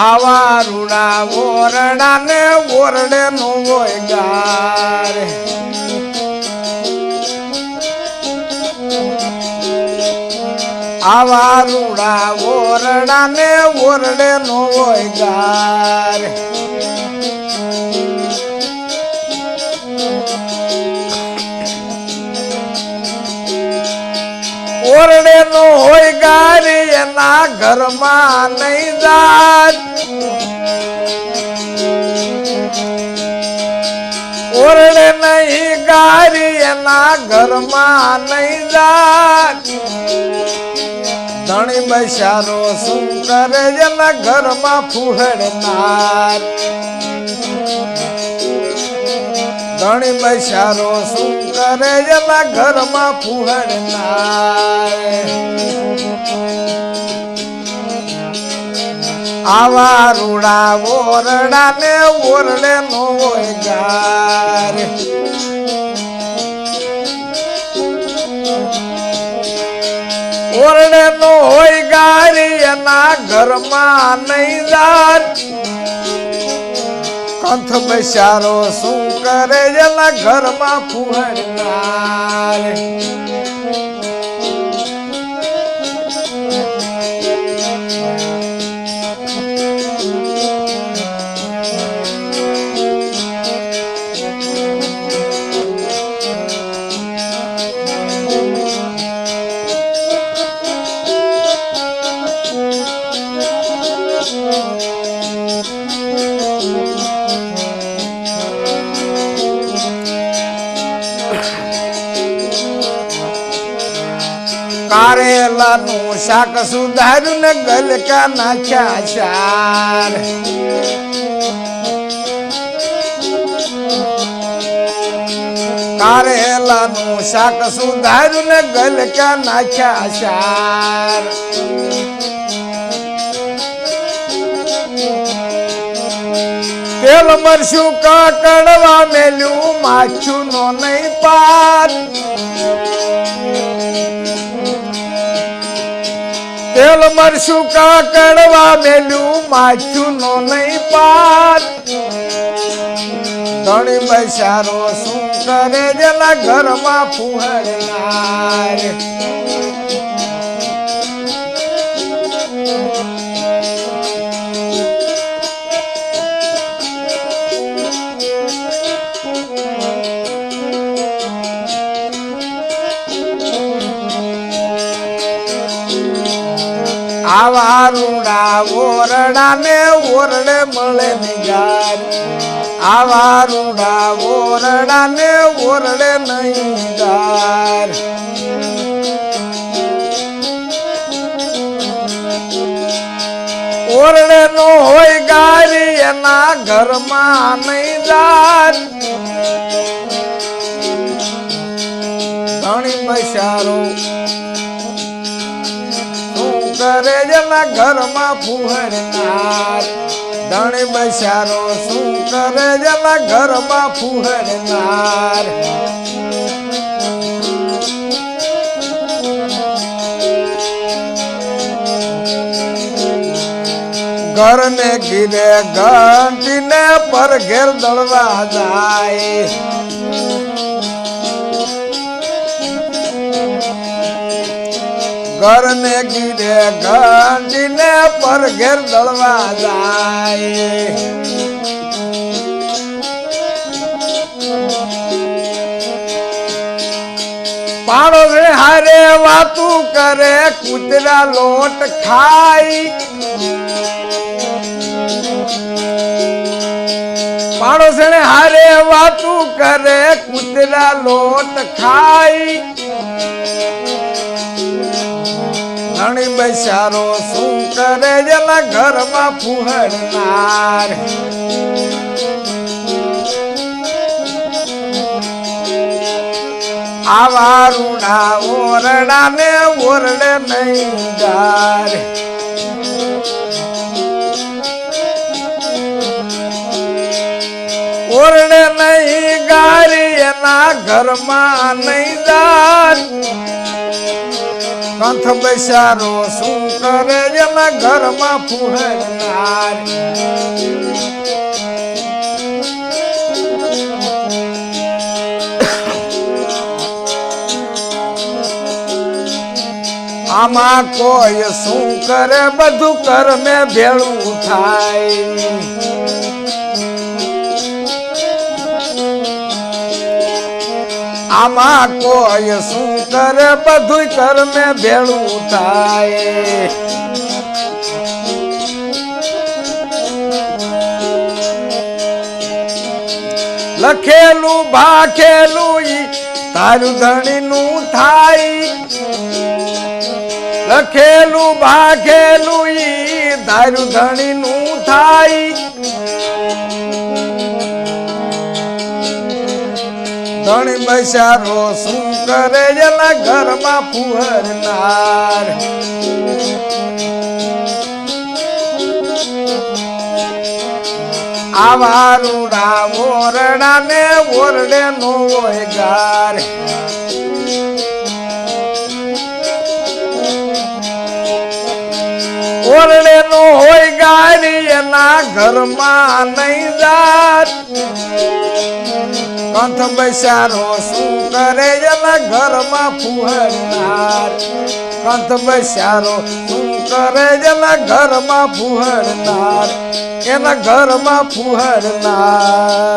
આવા રૂડા ઓરડા ને ઓરડે નો હોય ગાર આવા રૂડા ઓરડા ને ઓરડે નો હોય ગાર ઓરડે નો હોય ગાર એના ઘરમાં નહીં જાત ઓરડે નહીં ગારી એના ઘરમાં નહીં જાત ધણી બૈસારો શું કરે એના ઘરમાં ફૂહડનાર ધણી બૈસારો શું કરે એના ઘરમાં ફૂહડનાર આવા રૂડા ઓરડા ને ઓરડે નો હોય ગાર ઓરડે નો હોય ગારી એના ઘરમાં નહીં જાત કંથ બૈસારો શું કરે એના ઘરમાં ફૂહડનાર કારેલા નું શાક સુધાર્યું ને ગલકા નાખ્યા ચાર કારેલા નું શાક સુધાર્યું ને ગલકા નાખ્યા ચાર તેલ મરશું કડવા મેલ્યું માછું નો નહીં પાર તેલ મરશું કડવા મેલ્યું માછું નો નહીં પાર ધણી બૈસારો શું કરે જેલા ઘરમાં ફૂહડનાર આવા રૂડા ઓરડા ને ઓરડે મળે નિગાર આવા રૂડા ઓરડા ને ઓરડે નહીં ગાર ઓરડે નો હોય ગારી એના ઘરમાં નહીં જાત ધણી બૈસારો કરે જેના ઘરમાં ફૂહડનાર ધણી બૈસારો શું કરે જેના ઘરમાં ફૂહડનાર ઘર ને ઘીરે ઘંટીને પર ઘેર દળવા જાય ઘર ને ઘીરે ઘંટીને પર ઘેર દળવા જાય પાડોશી હારે વાતું કરે કૂતરા લોટ ખાય પાડોશી હારે વાતું કરે કૂતરા લોટ ખાય ધણી બૈસારો શું કરે જેના ઘરમાં ફૂહડનાર આવા રૂડા ઓરડા ને ઓરડે નહીં ગાર ઓરડે નહીં ગારી એના ઘરમાં નહીં જાત કંથ બૈસારો શું કરે એના ઘરમાં ફુહરનાર આમાં કોઈ શું કરે બધું કર્મે ભેળું થાય આમાં કોઈ શું કરે બધું કર્મે ભેળું થાય લખેલું ભાખેલું તારું ધણીનું થાય લખેલું ભાખેલું તારું ધણીનું થાય ધણી બૈસારો શું કરે એલા ઘરમાં ફુહરનાર આવા રૂડા ઓરડા ને ઓરડે નો હોય ગાર ઓરડે નો હોય ગારી એના ઘરમાં નહીં જાત કંથ બૈસારો શું કરે એના ઘરમાં ફુહરનાર કંથ બૈસારો શું કરે એના ઘરમાં ફુહરનાર એના ઘરમાં ફુહરનાર